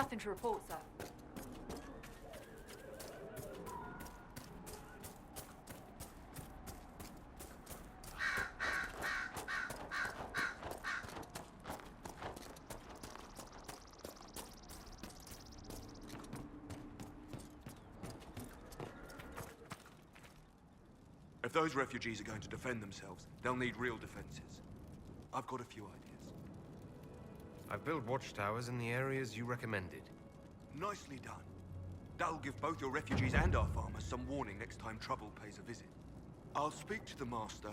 Nothing to report, sir. If those refugees are going to defend themselves, they'll need real defenses. I've got a few ideas. I've built watchtowers in the areas you recommended. Nicely done. That'll give both your refugees and our farmers some warning next time trouble pays a visit. I'll speak to the Master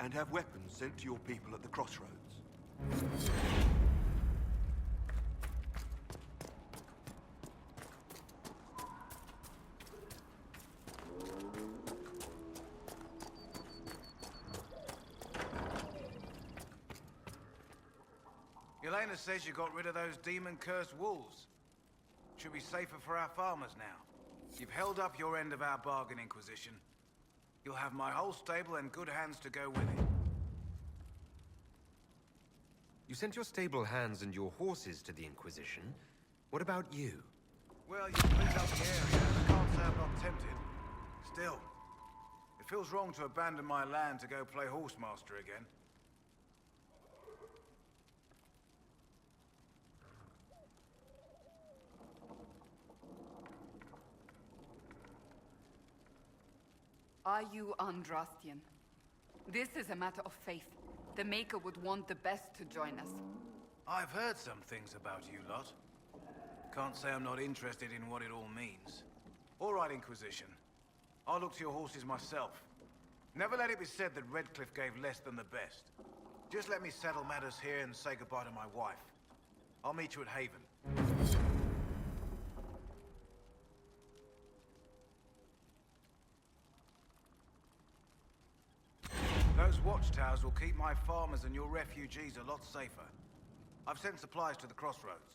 and have weapons sent to your people at the crossroads. Elena says you got rid of those demon-cursed wolves. Should be safer for our farmers now. You've held up your end of our bargain, Inquisition. You'll have my whole stable and good hands to go with it. You sent your stable hands and your horses to the Inquisition. What about you? Well, you cleaned up the area, and I can't say I'm not tempted. Still, it feels wrong to abandon my land to go play horsemaster again. Are you Andrastian? This is a matter of faith. The Maker would want the best to join us. I've heard some things about you lot. Can't say I'm not interested in what it all means. All right, Inquisition. I'll look to your horses myself. Never let it be said that Redcliffe gave less than the best. Just let me settle matters here and say goodbye to my wife. I'll meet you at Haven. Those watchtowers will keep my farmers and your refugees a lot safer. I've sent supplies to the crossroads.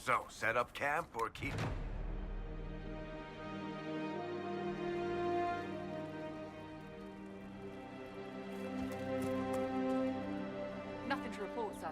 So, set up camp or keep... Nothing to report, sir.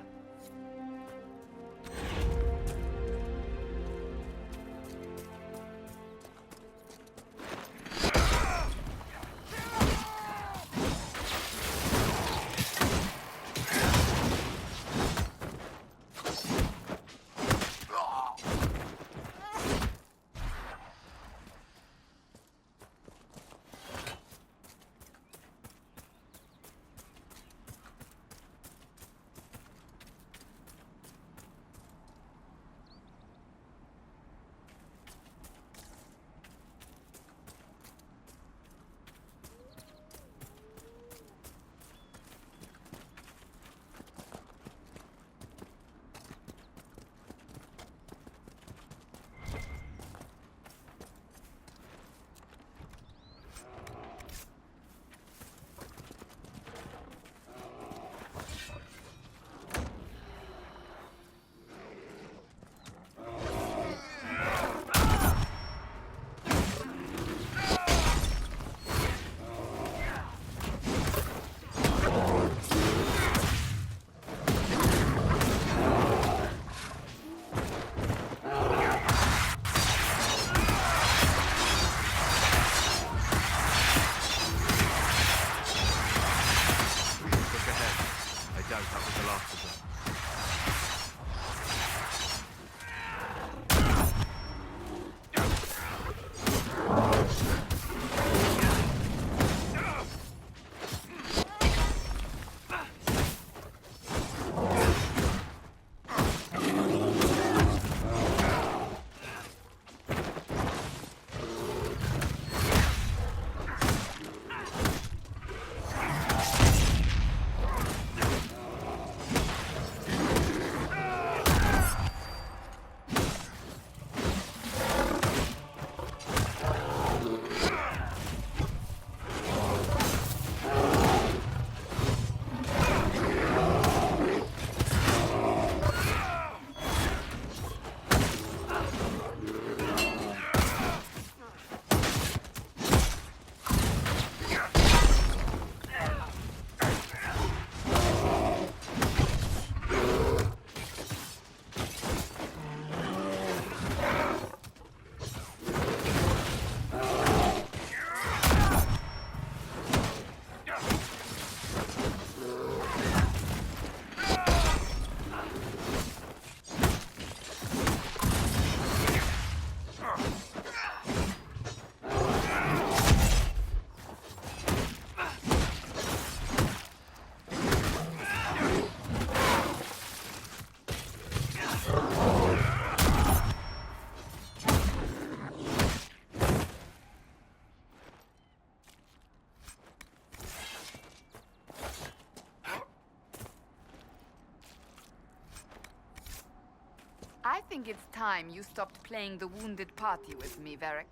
I think it's time you stopped playing the wounded party with me, Varric.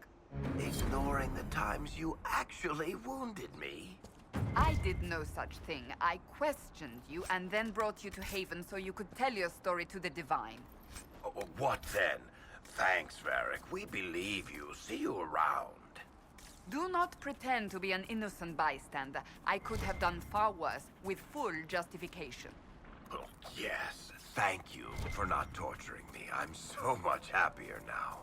Ignoring the times you actually wounded me? I did no such thing. I questioned you and then brought you to Haven so you could tell your story to the Divine. Oh, what then? Thanks, Varric. We believe you. See you around. Do not pretend to be an innocent bystander. I could have done far worse, with full justification. Oh, yes. Thank you for not torturing me. I'm so much happier now.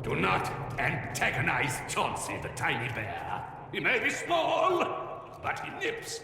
Do not antagonize Chauncey the tiny bear. He may be small, but he nips.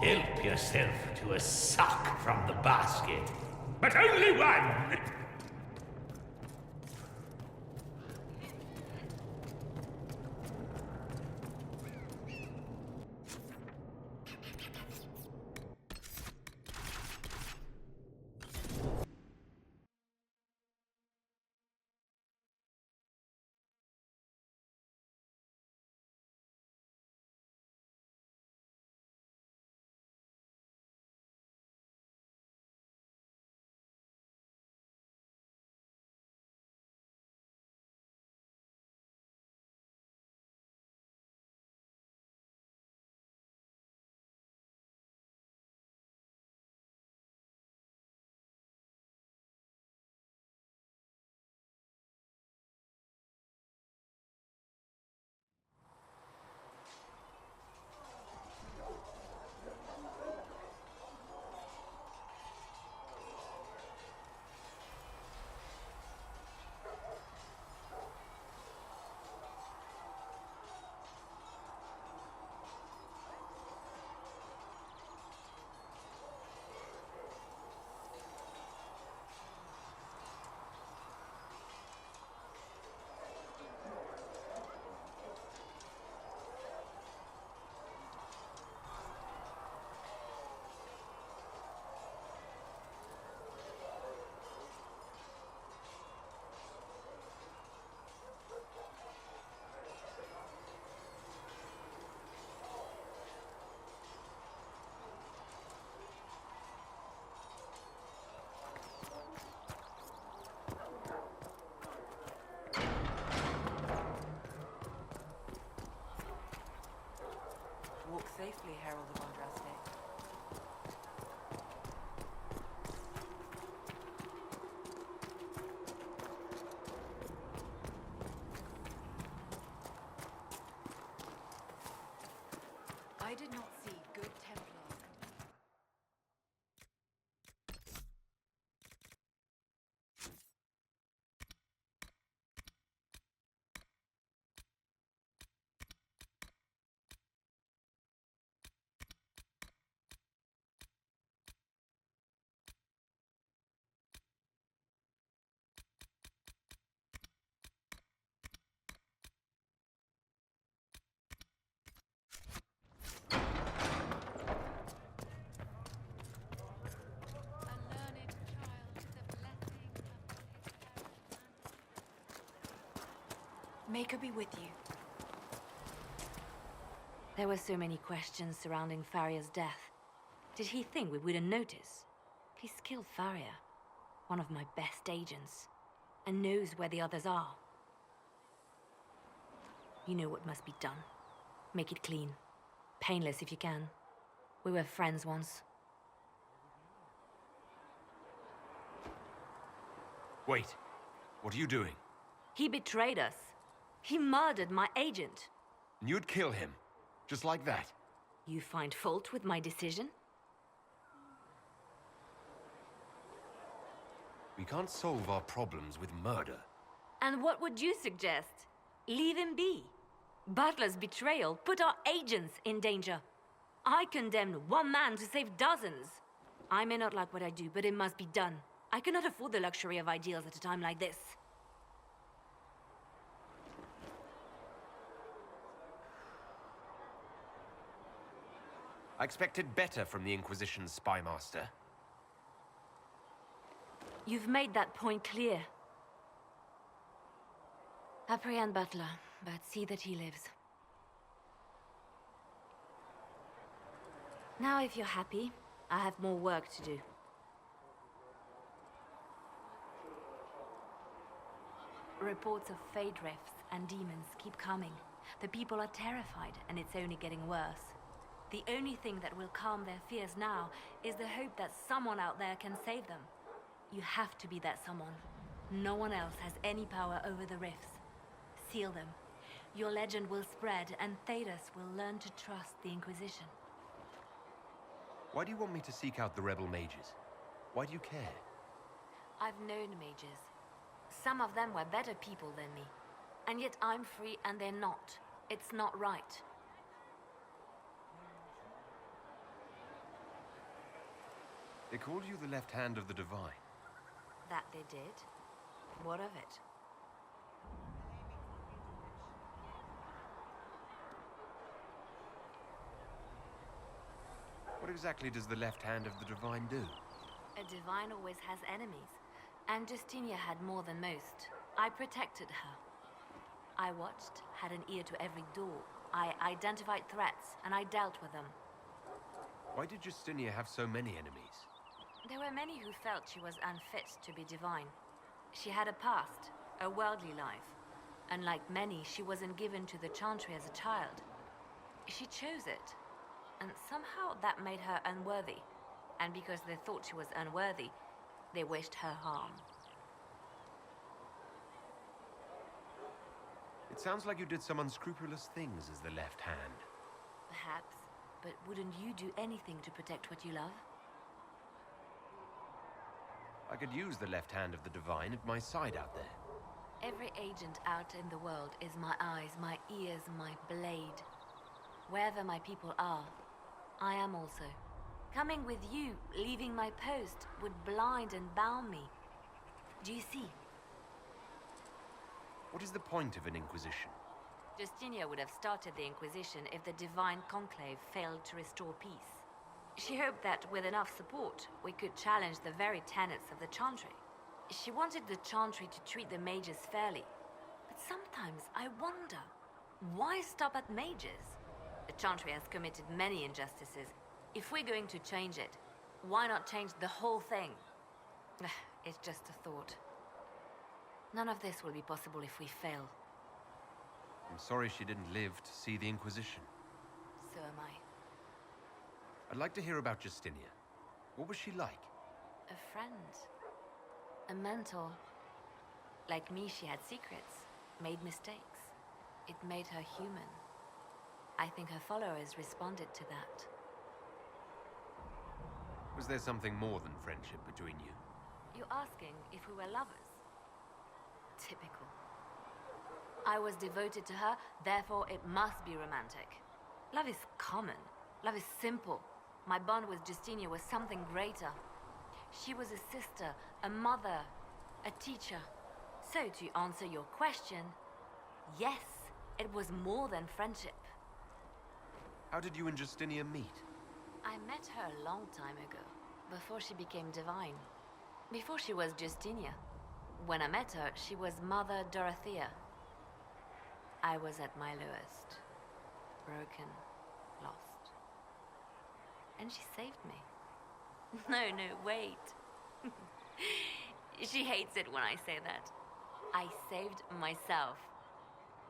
Help yourself to a sock from the basket. But only one! safely, Herald of Andraste. I did not see good Templars. Maker be with you. There were so many questions surrounding Faria's death. Did he think we wouldn't notice? He's killed Faria, one of my best agents, and knows where the others are. You know what must be done. Make it clean. Painless if you can. We were friends once. Wait. What are you doing? He betrayed us. He murdered my agent. And you'd kill him? Just like that? You find fault with my decision? We can't solve our problems with murder. And what would you suggest? Leave him be. Butler's betrayal put our agents in danger. I condemned one man to save dozens. I may not like what I do, but it must be done. I cannot afford the luxury of ideals at a time like this. I expected better from the Inquisition's spy master. You've made that point clear. Apprehend Butler, but see that he lives. Now, if you're happy, I have more work to do. Reports of fade rifts and demons keep coming. The people are terrified, and it's only getting worse. The only thing that will calm their fears now is the hope that someone out there can save them. You have to be that someone. No one else has any power over the rifts. Seal them. Your legend will spread, and Thedas will learn to trust the Inquisition. Why do you want me to seek out the rebel mages? Why do you care? I've known mages. Some of them were better people than me. And yet I'm free and they're not. It's not right. They called you the left hand of the Divine. That they did. What of it? What exactly does the left hand of the Divine do? A divine always has enemies. And Justinia had more than most. I protected her. I watched, had an ear to every door. I identified threats, and I dealt with them. Why did Justinia have so many enemies? There were many who felt she was unfit to be divine. She had a past, a worldly life. Unlike many, she wasn't given to the Chantry as a child. She chose it. And somehow that made her unworthy. And because they thought she was unworthy, they wished her harm. It sounds like you did some unscrupulous things as the left hand. Perhaps, but wouldn't you do anything to protect what you love? I could use the left hand of the Divine at my side out there. Every agent out in the world is my eyes, my ears, my blade. Wherever my people are, I am also. Coming with you, leaving my post, would blind and bound me. Do you see? What is the point of an Inquisition? Justinia would have started the Inquisition if the Divine Conclave failed to restore peace. She hoped that with enough support, we could challenge the very tenets of the Chantry. She wanted the Chantry to treat the mages fairly. But sometimes I wonder, why stop at mages? The Chantry has committed many injustices. If we're going to change it, why not change the whole thing? It's just a thought. None of this will be possible if we fail. I'm sorry she didn't live to see the Inquisition. So am I. I'd like to hear about Justinia. What was she like? A friend. A mentor. Like me, she had secrets, made mistakes. It made her human. I think her followers responded to that. Was there something more than friendship between you? You're asking if we were lovers? Typical. I was devoted to her, therefore it must be romantic. Love is common. Love is simple. My bond with Justinia was something greater. She was a sister, a mother, a teacher. So to answer your question, yes, it was more than friendship. How did you and Justinia meet? I met her a long time ago, before she became divine. Before she was Justinia. When I met her, she was Mother Dorothea. I was at my lowest. Broken, lost. And she saved me. No, wait. She hates it when I say that. I saved myself.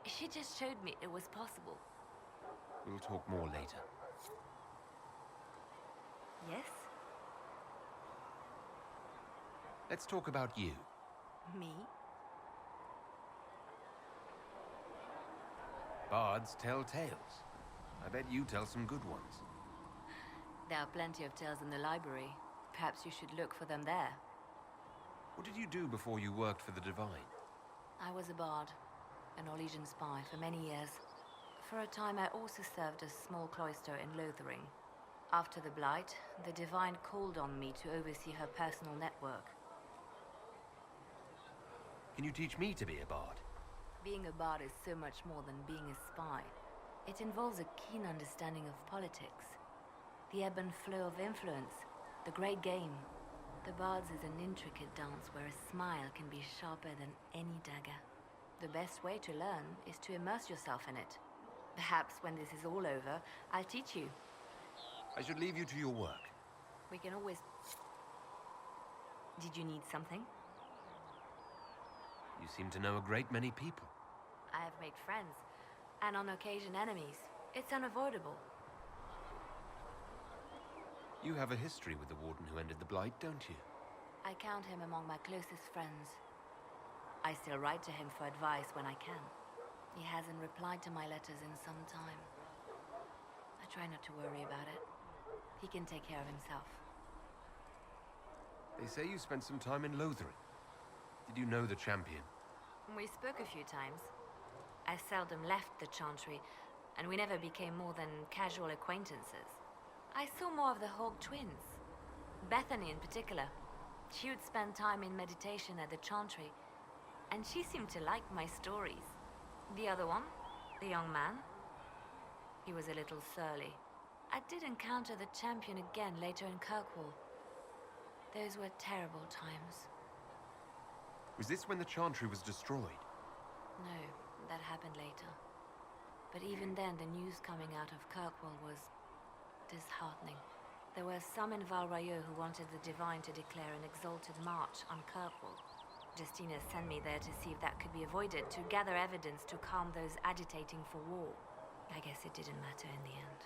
She just showed me it was possible. We'll talk more later. Yes? Let's talk about you. Me? Bards tell tales. I bet you tell some good ones. There are plenty of tales in the library. Perhaps you should look for them there. What did you do before you worked for the Divine? I was a bard, an Orlesian spy for many years. For a time I also served a small cloister in Lothering. After the Blight, the Divine called on me to oversee her personal network. Can you teach me to be a bard? Being a bard is so much more than being a spy. It involves a keen understanding of politics, the ebb and flow of influence, the great game. The Bard's is an intricate dance where a smile can be sharper than any dagger. The best way to learn is to immerse yourself in it. Perhaps when this is all over, I'll teach you. I should leave you to your work. We can always... Did you need something? You seem to know a great many people. I have made friends, and on occasion enemies. It's unavoidable. You have a history with the Warden who ended the Blight, don't you? I count him among my closest friends. I still write to him for advice when I can. He hasn't replied to my letters in some time. I try not to worry about it. He can take care of himself. They say you spent some time in Lothering. Did you know the champion? We spoke a few times. I seldom left the Chantry, and we never became more than casual acquaintances. I saw more of the Hawk twins. Bethany in particular. She would spend time in meditation at the Chantry, and she seemed to like my stories. The other one, the young man, he was a little surly. I did encounter the champion again later in Kirkwall. Those were terrible times. Was this when the Chantry was destroyed? No, that happened later. But even then, the news coming out of Kirkwall was disheartening. There were some in Val Rayo who wanted the Divine to declare an exalted march on Kirkwall. Justina sent me there to see if that could be avoided, to gather evidence to calm those agitating for war. I guess it didn't matter in the end.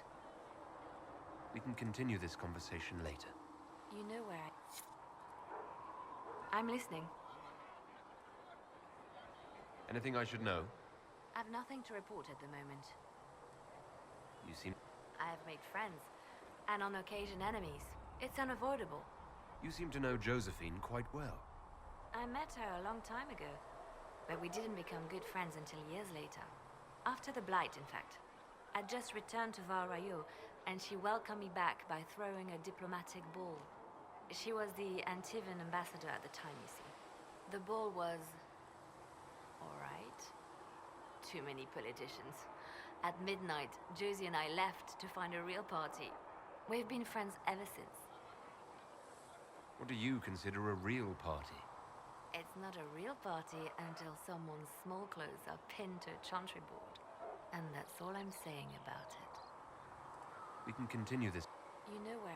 We can continue this conversation later. You know where I'm listening. Anything I should know? I've nothing to report at the moment. You seem... I have made friends, and on occasion enemies. It's unavoidable. You seem to know Josephine quite well. I met her a long time ago, but we didn't become good friends until years later. After the Blight, in fact. I'd just returned to Val Rayo, and she welcomed me back by throwing a diplomatic ball. She was the Antivan ambassador at the time, you see. The ball was... all right. Too many politicians. At midnight, Josie and I left to find a real party. We've been friends ever since. What do you consider a real party? It's not a real party until someone's small clothes are pinned to a chantry board. And that's all I'm saying about it. We can continue this. You know where...